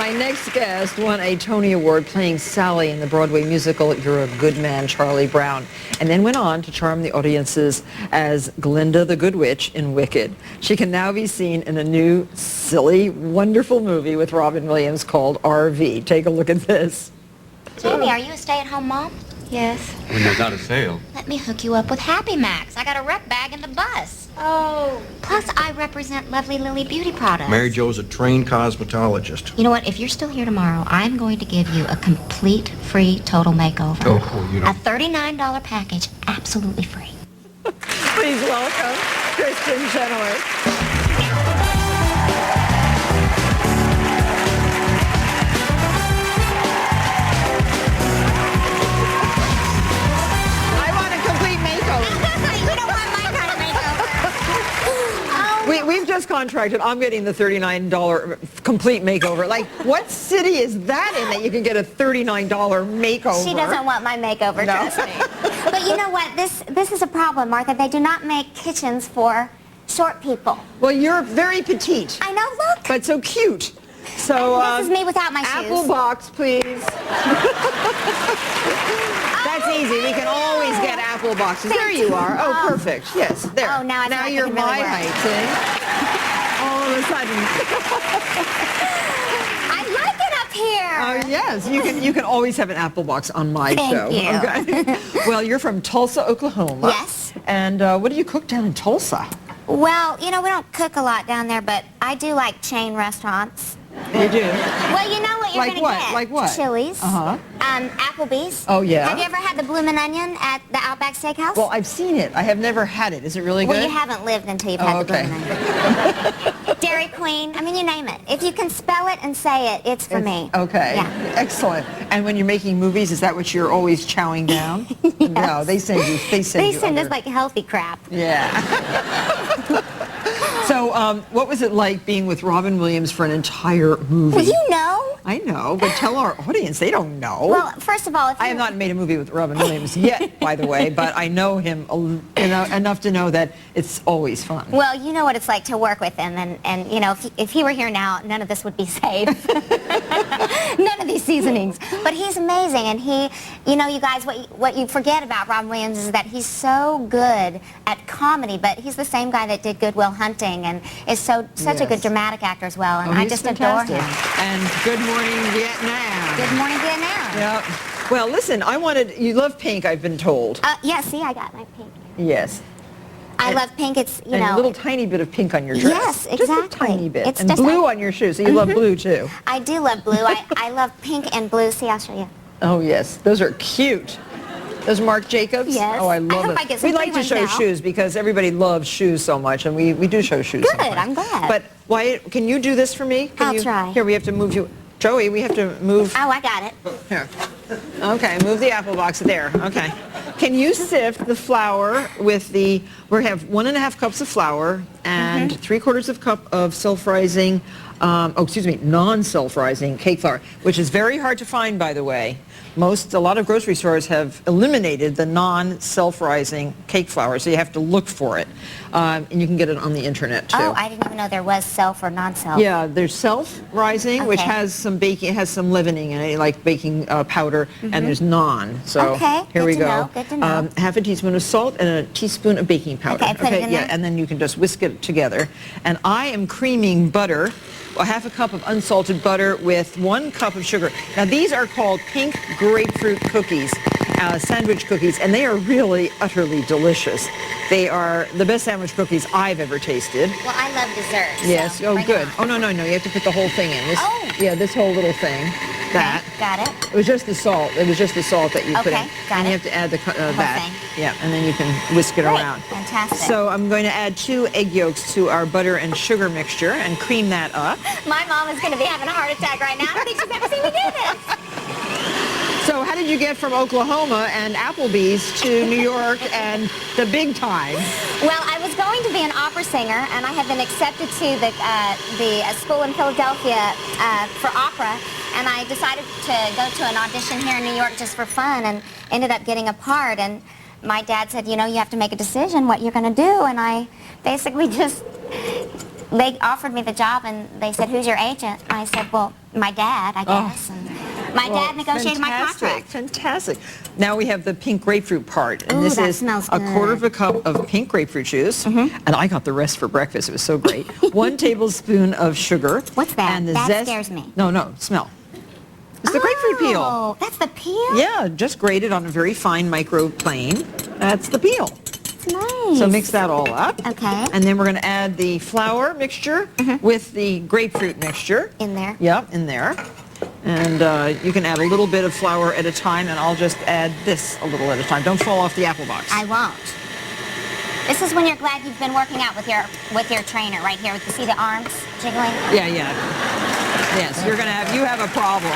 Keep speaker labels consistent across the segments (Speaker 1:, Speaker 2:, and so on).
Speaker 1: My next guest won a Tony Award playing Sally in the Broadway musical You're a Good Man, Charlie Brown, and then went on to charm the audiences as Glinda the Good Witch in Wicked. She can now be seen in a new, silly, wonderful movie with Robin Williams called RV. Take a look at this.
Speaker 2: Jamie, are you a stay-at-home mom? Yes.
Speaker 3: When there's not a sale.
Speaker 2: Let me hook you up with Happy Max. I got a rep bag in the bus. Oh. Plus, I represent Lovely Lily Beauty Products.
Speaker 4: Mary Jo's a trained cosmetologist.
Speaker 2: You know what? If you're still here tomorrow, I'm going to give you a complete free total makeover.
Speaker 3: Oh, you
Speaker 2: A
Speaker 3: don't.
Speaker 2: $39 package, absolutely free.
Speaker 1: Please welcome Kristin Chenoweth. We've just contracted. I'm getting the $39 complete makeover. Like, what city is that in that you can get a $39 makeover?
Speaker 5: She doesn't want my makeover,
Speaker 1: No.
Speaker 5: trust me. But you know what? This is a problem, Martha. They do not make kitchens for short people.
Speaker 1: Well, you're very petite,
Speaker 5: I know, look.
Speaker 1: but so cute. So,
Speaker 5: This is me without my
Speaker 1: apple
Speaker 5: shoes.
Speaker 1: box, please. That's easy. We can always get apple boxes. There you are. Oh, perfect. Yes, there.
Speaker 5: Oh, now I feel like
Speaker 1: you're
Speaker 5: it can really
Speaker 1: my
Speaker 5: work.
Speaker 1: height, see? All of a sudden.
Speaker 5: I like it up here.
Speaker 1: Oh, yes. You can always have an apple box on my
Speaker 5: Thank
Speaker 1: show.
Speaker 5: you.
Speaker 1: Okay. Well, you're from Tulsa, Oklahoma.
Speaker 5: Yes.
Speaker 1: And what do you cook down in Tulsa?
Speaker 5: Well, you know, we don't cook a lot down there, but I do like chain restaurants.
Speaker 1: You do?
Speaker 5: Well, you know what you're
Speaker 1: Like
Speaker 5: going to
Speaker 1: what?
Speaker 5: get.
Speaker 1: Like what?
Speaker 5: Chili's.
Speaker 1: Uh-huh.
Speaker 5: Applebee's.
Speaker 1: Oh, yeah?
Speaker 5: Have you ever had the bloomin' onion at the Outback Steakhouse?
Speaker 1: Well, I've seen it. I have never had it. Is it really good?
Speaker 5: Well, you haven't lived until you've had the
Speaker 1: okay.
Speaker 5: bloomin' onion. Dairy Queen. I mean, you name it. If you can spell it and say it, it's for me.
Speaker 1: Okay.
Speaker 5: Yeah.
Speaker 1: Excellent. And when you're making movies, is that what you're always chowing down?
Speaker 5: Yes.
Speaker 1: No, they send you. They send
Speaker 5: us
Speaker 1: other-
Speaker 5: like healthy crap.
Speaker 1: Yeah. So, what was it like being with Robin Williams for an entire movie?
Speaker 5: Well, you know.
Speaker 1: I know, but tell our audience, they don't know.
Speaker 5: Well, first of all, if
Speaker 1: I
Speaker 5: you-
Speaker 1: have not made a movie with Robin Williams yet, by the way, but I know him enough to know that it's always fun.
Speaker 5: Well, you know what it's like to work with him, and you know, if he were here now, none of this would be safe. None of these seasonings. But he's amazing, and he, you know, you guys, what you forget about Robin Williams is that he's so good at comedy, but he's the same guy that did Good Will Hunting, and is such a good
Speaker 1: Yes.
Speaker 5: dramatic actor as well, and
Speaker 1: Oh,
Speaker 5: I
Speaker 1: he's
Speaker 5: just
Speaker 1: fantastic.
Speaker 5: adore him.
Speaker 1: And Good Morning Vietnam.
Speaker 5: Good Morning Vietnam.
Speaker 1: Yep. Well, listen, you love pink, I've been told.
Speaker 5: Yeah, see, I got my pink.
Speaker 1: Yes.
Speaker 5: I love pink. It's, you
Speaker 1: And
Speaker 5: know.
Speaker 1: a little tiny bit of pink on your dress.
Speaker 5: Yes,
Speaker 1: Just a
Speaker 5: exactly.
Speaker 1: tiny bit.
Speaker 5: It's
Speaker 1: and
Speaker 5: just
Speaker 1: blue
Speaker 5: like-
Speaker 1: on your shoes, so you love blue too.
Speaker 5: I do love blue. I love pink and blue. See, I'll show you.
Speaker 1: Oh, yes. Those are cute. Those Marc Jacobs?
Speaker 5: Yes.
Speaker 1: Oh, I
Speaker 5: I
Speaker 1: love
Speaker 5: hope
Speaker 1: it.
Speaker 5: I get some
Speaker 1: We like
Speaker 5: free
Speaker 1: to show
Speaker 5: ones now.
Speaker 1: shoes because everybody loves shoes so much, and we do show shoes
Speaker 5: Good,
Speaker 1: sometimes.
Speaker 5: I'm glad.
Speaker 1: But Wyatt, can you do this for me? Can
Speaker 5: I'll
Speaker 1: you,
Speaker 5: try.
Speaker 1: Here, we have to move you. Joey, we have to move.
Speaker 5: Oh, I got it.
Speaker 1: Here. Okay, move the apple box there. Okay. Can you sift the flour with we have 1.5 cups of flour and 3/4 of cup of self-rising, non-self-rising cake flour, which is very hard to find, by the way. A lot of grocery stores have eliminated the non-self-rising cake flour, so you have to look for it. And you can get it on the internet, too.
Speaker 5: Oh, I didn't even know there was self or non-self.
Speaker 1: Yeah, there's self-rising, which
Speaker 5: Okay.
Speaker 1: has some baking, it has some leavening in it, like baking powder, and there's non. So
Speaker 5: Okay,
Speaker 1: here
Speaker 5: good
Speaker 1: we
Speaker 5: to
Speaker 1: go.
Speaker 5: know, good to know.
Speaker 1: Half a teaspoon of salt and a teaspoon of baking powder.
Speaker 5: Okay, put it in
Speaker 1: yeah,
Speaker 5: there.
Speaker 1: and then you can just whisk it together. And I am creaming butter, a 1/2 cup of unsalted butter with 1 cup of sugar. Now these are called pink grapefruit cookies, sandwich cookies, and they are really utterly delicious. They are the best sandwich cookies I've ever tasted.
Speaker 5: Well, I love desserts.
Speaker 1: Yes.
Speaker 5: So
Speaker 1: Oh,
Speaker 5: bring it
Speaker 1: good.
Speaker 5: on.
Speaker 1: Oh, no. You have to put the whole thing in.
Speaker 5: Oh.
Speaker 1: Yeah, this whole little thing. That.
Speaker 5: Okay, got it.
Speaker 1: It was just the salt. It was just the salt that you put in.
Speaker 5: Okay, got
Speaker 1: and you
Speaker 5: it.
Speaker 1: have to add
Speaker 5: whole
Speaker 1: that.
Speaker 5: thing.
Speaker 1: Yeah, and then you can whisk it
Speaker 5: Great.
Speaker 1: around.
Speaker 5: Fantastic.
Speaker 1: So I'm going to add 2 egg yolks to our butter and sugar mixture and cream that up.
Speaker 5: My mom is going to be having a heart attack right now. I don't think she's ever seen me do this.
Speaker 1: So how did you get from Oklahoma and Applebee's to New York and the big time?
Speaker 5: Well, I was going to be an opera singer, and I had been accepted to the school in Philadelphia for opera, and I decided to go to an audition here in New York just for fun, and ended up getting a part. And my dad said, you know, you have to make a decision what you're going to do, and I basically just they offered me the job, and they said, "Who's your agent?" I said, "Well, my dad, I guess." And my dad negotiated my contract.
Speaker 1: Fantastic. Now we have the pink grapefruit part. And
Speaker 5: Ooh,
Speaker 1: this
Speaker 5: that
Speaker 1: is
Speaker 5: smells
Speaker 1: a
Speaker 5: good.
Speaker 1: quarter of a cup of pink grapefruit juice. And I got the rest for breakfast. It was so great. 1 tablespoon of sugar.
Speaker 5: What's that?
Speaker 1: And the
Speaker 5: That
Speaker 1: zest.
Speaker 5: scares me.
Speaker 1: No, smell. It's the grapefruit peel.
Speaker 5: Oh, that's the peel?
Speaker 1: Yeah, just grated on a very fine micro plane. That's the peel.
Speaker 5: It's nice.
Speaker 1: So mix that all up.
Speaker 5: Okay.
Speaker 1: And then we're going to add the flour mixture with the grapefruit mixture.
Speaker 5: In there?
Speaker 1: Yep, in there. And you can add a little bit of flour at a time, and I'll just add this a little at a time. Don't fall off the apple box.
Speaker 5: I won't. This is when you're glad you've been working out with your trainer right here. You see the arms jiggling?
Speaker 1: Yeah. Yes, you have a problem.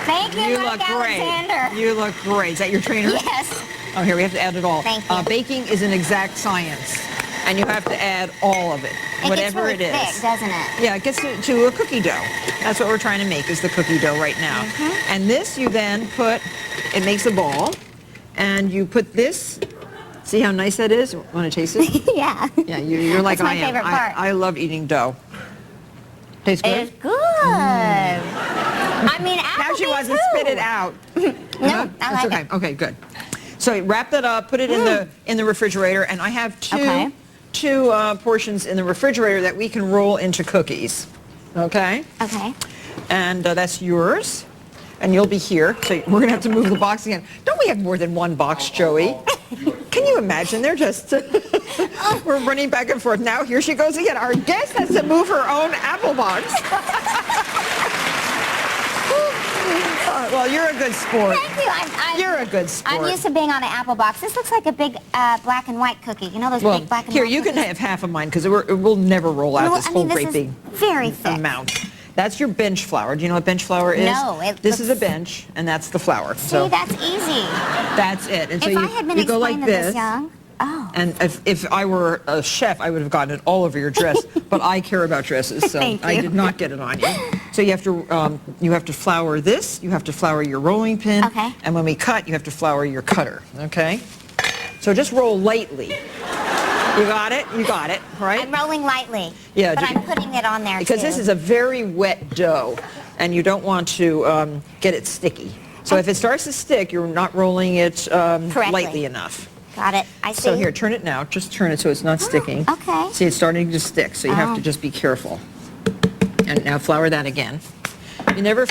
Speaker 5: Thank you,
Speaker 1: You
Speaker 5: Mark
Speaker 1: look great.
Speaker 5: Alexander.
Speaker 1: You look great. Is that your trainer?
Speaker 5: Yes.
Speaker 1: Oh, here, we have to add it all.
Speaker 5: Thank you.
Speaker 1: Baking is an exact science, and you have to add all of it,
Speaker 5: It
Speaker 1: whatever
Speaker 5: gets really
Speaker 1: it is.
Speaker 5: thick, doesn't it?
Speaker 1: Yeah, it gets to a cookie dough. That's what we're trying to make, is the cookie dough right now. And this you then put, it makes a ball, and you put this, see how nice that is? Want to taste it?
Speaker 5: Yeah.
Speaker 1: Yeah, you're like
Speaker 5: That's my
Speaker 1: I am.
Speaker 5: favorite part.
Speaker 1: I love eating dough. Tastes good?
Speaker 5: It's good. I mean,
Speaker 1: Now she
Speaker 5: Applebee's
Speaker 1: wants to
Speaker 5: too.
Speaker 1: spit it out.
Speaker 5: No, I
Speaker 1: That's
Speaker 5: like
Speaker 1: okay.
Speaker 5: it.
Speaker 1: Okay, good. So wrap that up, put it in the refrigerator, and I have two portions in the refrigerator that we can roll into cookies. Okay?
Speaker 5: Okay.
Speaker 1: And that's yours. And you'll be here. So we're going to have to move the box again. Don't we have more than one box, Joey? Can you imagine? They're just... we're running back and forth. Now here she goes again. Our guest has to move her own apple box. Well, you're a good sport.
Speaker 5: Thank you.
Speaker 1: You're a good sport.
Speaker 5: I'm used to being on an apple box. This looks like a big black and white cookie. You know those
Speaker 1: Well,
Speaker 5: big black and
Speaker 1: here,
Speaker 5: white
Speaker 1: you
Speaker 5: cookies?
Speaker 1: can have half of mine because it will never roll out
Speaker 5: No,
Speaker 1: this
Speaker 5: I
Speaker 1: whole
Speaker 5: mean,
Speaker 1: great
Speaker 5: this
Speaker 1: big
Speaker 5: is very thick.
Speaker 1: amount. That's your bench flour. Do you know what bench flour is?
Speaker 5: No,
Speaker 1: this is a bench, and that's the flour.
Speaker 5: See, that's easy.
Speaker 1: That's it. And so
Speaker 5: If
Speaker 1: you,
Speaker 5: I had been
Speaker 1: you go like
Speaker 5: explained
Speaker 1: this.
Speaker 5: this young,
Speaker 1: And if I were a chef, I would have gotten it all over your dress. But I care about dresses, so
Speaker 5: Thank
Speaker 1: I
Speaker 5: you.
Speaker 1: did not get it on you. So you have to flour this. You have to flour your rolling pin.
Speaker 5: Okay.
Speaker 1: And when we cut, you have to flour your cutter. Okay. So just roll lightly. You got it. You got it. Right.
Speaker 5: I'm rolling lightly.
Speaker 1: Yeah,
Speaker 5: But
Speaker 1: ju-
Speaker 5: I'm putting it on there
Speaker 1: Because
Speaker 5: too.
Speaker 1: this is a very wet dough, and you don't want to get it sticky. So if it starts to stick, you're not rolling it lightly enough.
Speaker 5: Got it. I see.
Speaker 1: So here, turn it now. Just turn it so it's not sticking.
Speaker 5: okay.
Speaker 1: See, it's starting to stick, so you have to just be careful. And now flour that again. You never,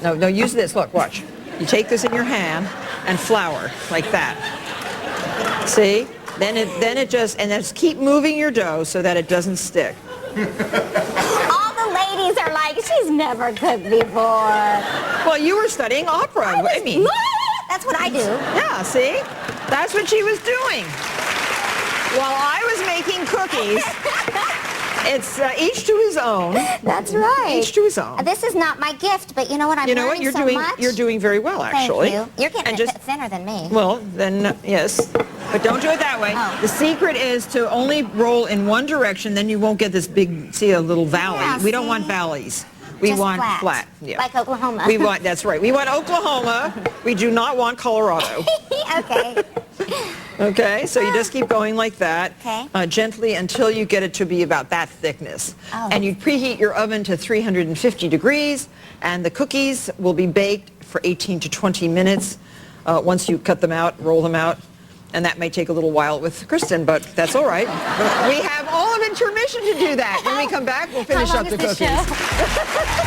Speaker 1: no, use this. Look, watch. You take this in your hand and flour like that. See? Then it just, and just keep moving your dough so that it doesn't stick.
Speaker 5: All the ladies are like, she's never cooked before.
Speaker 1: Well, you were studying opera. I mean,
Speaker 5: That's what I do.
Speaker 1: yeah, see? That's what she was doing. While I was making cookies, it's each to his own.
Speaker 5: That's right.
Speaker 1: Each to his own.
Speaker 5: This is not my gift, but you know what? I'm
Speaker 1: You know what?
Speaker 5: learning
Speaker 1: You're
Speaker 5: so
Speaker 1: doing
Speaker 5: much.
Speaker 1: you're doing very well, actually.
Speaker 5: Thank you. You're getting
Speaker 1: And
Speaker 5: it
Speaker 1: just
Speaker 5: thinner than me.
Speaker 1: well, then yes. But don't do it that way.
Speaker 5: Oh.
Speaker 1: The secret is to only roll in one direction, then you won't get this big, see, a little valley.
Speaker 5: Yeah,
Speaker 1: We don't
Speaker 5: see?
Speaker 1: want valleys. We
Speaker 5: Just
Speaker 1: want
Speaker 5: flat.
Speaker 1: Yeah.
Speaker 5: Like Oklahoma.
Speaker 1: We want, that's right. We want Oklahoma. We do not want Colorado.
Speaker 5: Okay.
Speaker 1: Okay, so you just keep going like that,
Speaker 5: Okay.
Speaker 1: gently until you get it to be about that thickness.
Speaker 5: Oh.
Speaker 1: And you preheat your oven to 350 degrees, and the cookies will be baked for 18 to 20 minutes once you cut them out, roll them out. And that may take a little while with Kristin, but that's all right. We have all of intermission to do that. When we come back, we'll finish
Speaker 5: How
Speaker 1: up
Speaker 5: long
Speaker 1: the
Speaker 5: is this
Speaker 1: cookies.
Speaker 5: show?